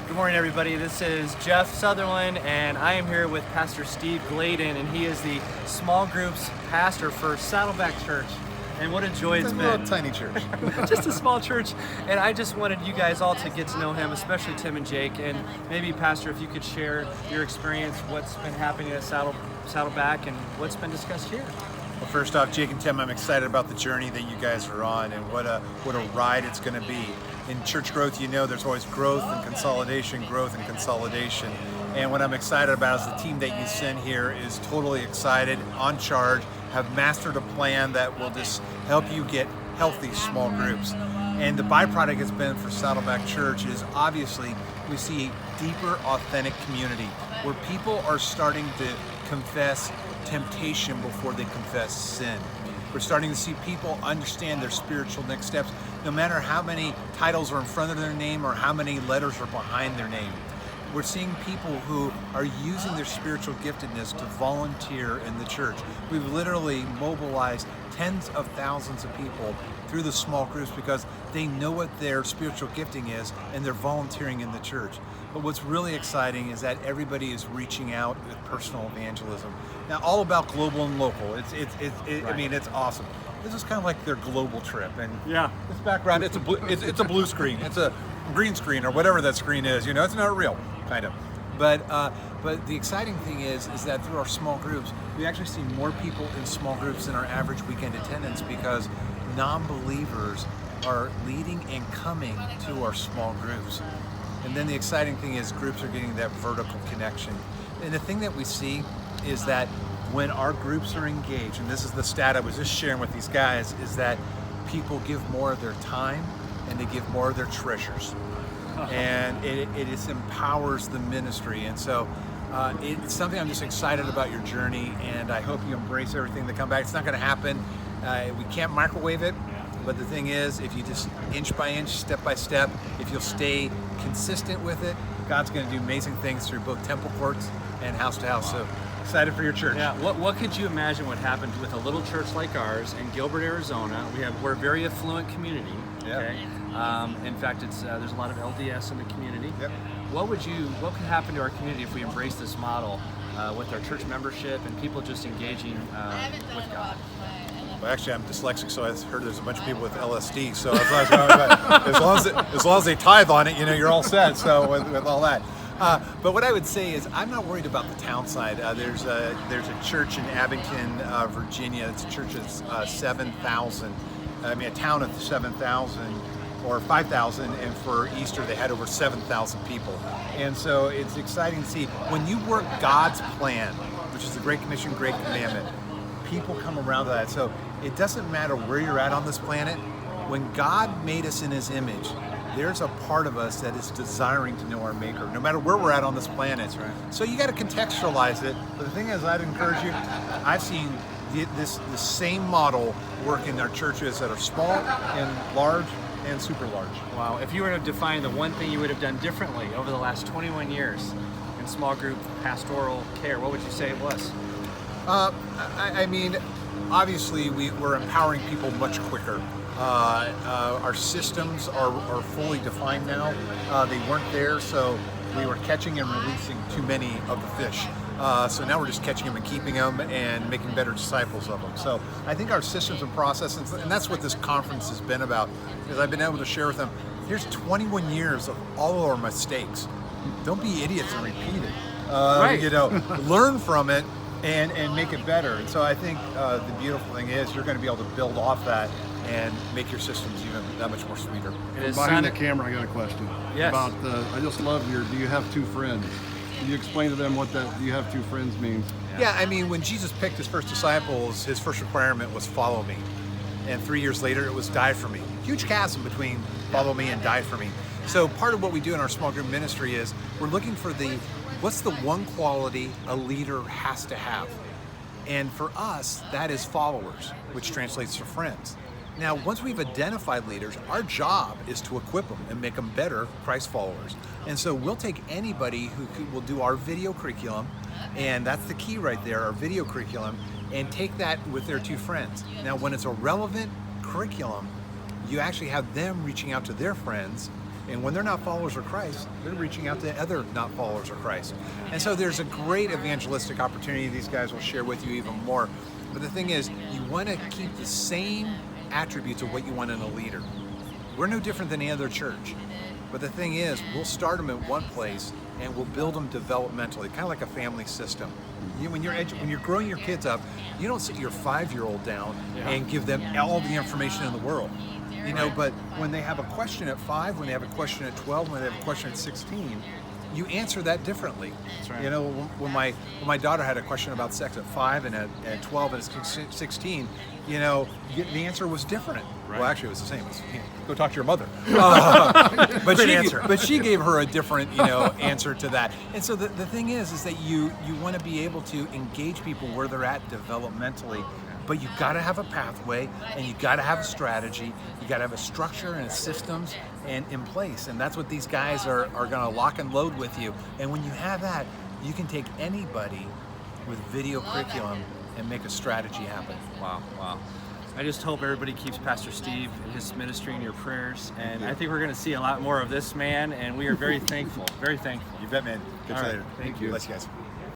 Good morning, everybody. This is Jeff Sutherland, and I am here with Pastor Steve Gladen, and he is the small groups pastor for Saddleback Church. And what a joy it's been. A little tiny church. Just a small church. And I just wanted you guys all to get to know him, especially Tim and Jake. And maybe, Pastor, if you could share your experience, what's been happening at Saddleback, and what's been discussed here. Well, first off, Jake and Tim, I'm excited about the journey that you guys are on, and what a ride it's going to be. In church growth, you know there's always growth and consolidation. And what I'm excited about is the team that you send here is totally excited, on charge, have mastered a plan that will just help you get healthy small groups. And the byproduct has been for Saddleback Church is obviously we see deeper, authentic community where people are starting to confess temptation before they confess sin. We're starting to see people understand their spiritual next steps, no matter how many titles are in front of their name or how many letters are behind their name. We're seeing people who are using their spiritual giftedness to volunteer in the church. We've literally mobilized tens of thousands of people through the small groups because they know what their spiritual gifting is and they're volunteering in the church. But what's really exciting is that everybody is reaching out with personal evangelism. Now, all about global and local. Right. I mean, it's awesome. This is kind of like their global trip, and yeah, this background, it's a blue screen, it's a green screen or whatever that screen is. You know, it's not real, kind of. But the exciting thing is that through our small groups, we actually see more people in small groups than our average weekend attendance because non-believers are leading and coming to our small groups. And then the exciting thing is groups are getting that vertical connection. And the thing that we see is that when our groups are engaged, and this is the stat I was just sharing with these guys, is that people give more of their time and they give more of their treasures. And it just empowers the ministry. And so it's something I'm just excited about your journey, and I hope you embrace everything that comes back. It's not going to happen. We can't microwave it. But the thing is, if you just inch by inch, step by step, if you'll stay consistent with it, God's going to do amazing things through both temple courts and house to house. So excited for your church. Yeah. What could you imagine would happen with a little church like ours in Gilbert, Arizona? We're a very affluent community. Okay. In fact, there's a lot of LDS in the community. Yep. What could happen to our community if we embrace this model with our church membership and people just engaging with God? Well, actually, I'm dyslexic, so I heard there's a bunch of people with LSD. So as long as they tithe on it, you know, you're all set. So with all that. But what I would say is I'm not worried about the town side. There's a church in Abington, Virginia. It's a church of 7,000. I mean, a town of 7,000 or 5,000, and for Easter they had over 7,000 people. And so it's exciting to see when you work God's plan, which is the Great Commission, Great Commandment. People come around to that. So it doesn't matter where you're at on this planet. When God made us in His image, there's a part of us that is desiring to know our Maker, no matter where we're at on this planet. That's right. So you got to contextualize it. But the thing is, I'd encourage you. I've seen the same model work in our churches that are small and large and super large. Wow. If you were to define the one thing you would have done differently over the last 21 years in small group pastoral care, what would you say it was? I mean, obviously we're empowering people much quicker. Our systems are fully defined now. They weren't there, so we were catching and releasing too many of the fish. So now we're just catching them and keeping them and making better disciples of them. So I think our systems and processes, and that's what this conference has been about, is I've been able to share with them, here's 21 years of all of our mistakes. Don't be idiots and repeat it. Right. You know, learn from it and make it better. And so I think the beautiful thing is you're going to be able to build off that and make your systems even that much more sweeter. Behind the camera, I got a question. Yes. About I just love do you have two friends? Can you explain to them what that do you have two friends means? Yeah, I mean, when Jesus picked his first disciples, his first requirement was follow me. And 3 years later, it was die for me. Huge chasm between follow me and die for me. So part of what we do in our small group ministry is we're looking for what's the one quality a leader has to have? And for us, that is followers, which translates to friends. Now, once we've identified leaders, our job is to equip them and make them better Christ followers. And so we'll take anybody who will do our video curriculum, and that's the key right there, our video curriculum, and take that with their two friends. Now, when it's a relevant curriculum, you actually have them reaching out to their friends And when they're not followers of Christ, they're reaching out to other not followers of Christ. And so there's a great evangelistic opportunity. These guys will share with you even more. But the thing is, you want to keep the same attributes of what you want in a leader. We're no different than any other church. But the thing is, we'll start them in one place and we'll build them developmentally, kind of like a family system. When you're growing your kids up, you don't sit your 5-year-old down and give them all the information in the world. You know, but when they have a question at 5, when they have a question at 12, when they have a question at 16, you answer that differently. That's right. You know, when my daughter had a question about sex at 5 and at 12 and at 16, you know, the answer was different. Right. Well, actually, it was the same. It was, go talk to your mother. But she gave her a different, you know, answer to that. And so the thing is that you want to be able to engage people where they're at developmentally. But you got to have a pathway, and you got to have a strategy. You got to have a structure and systems and in place, and that's what these guys are going to lock and load with you. And when you have that, you can take anybody with video curriculum and make a strategy happen. Wow, wow. I just hope everybody keeps Pastor Steve and his ministry in your prayers, and I think we're going to see a lot more of this man, and we are very thankful, very thankful. You bet, man. Catch All you right, later. thank you. Bless you guys.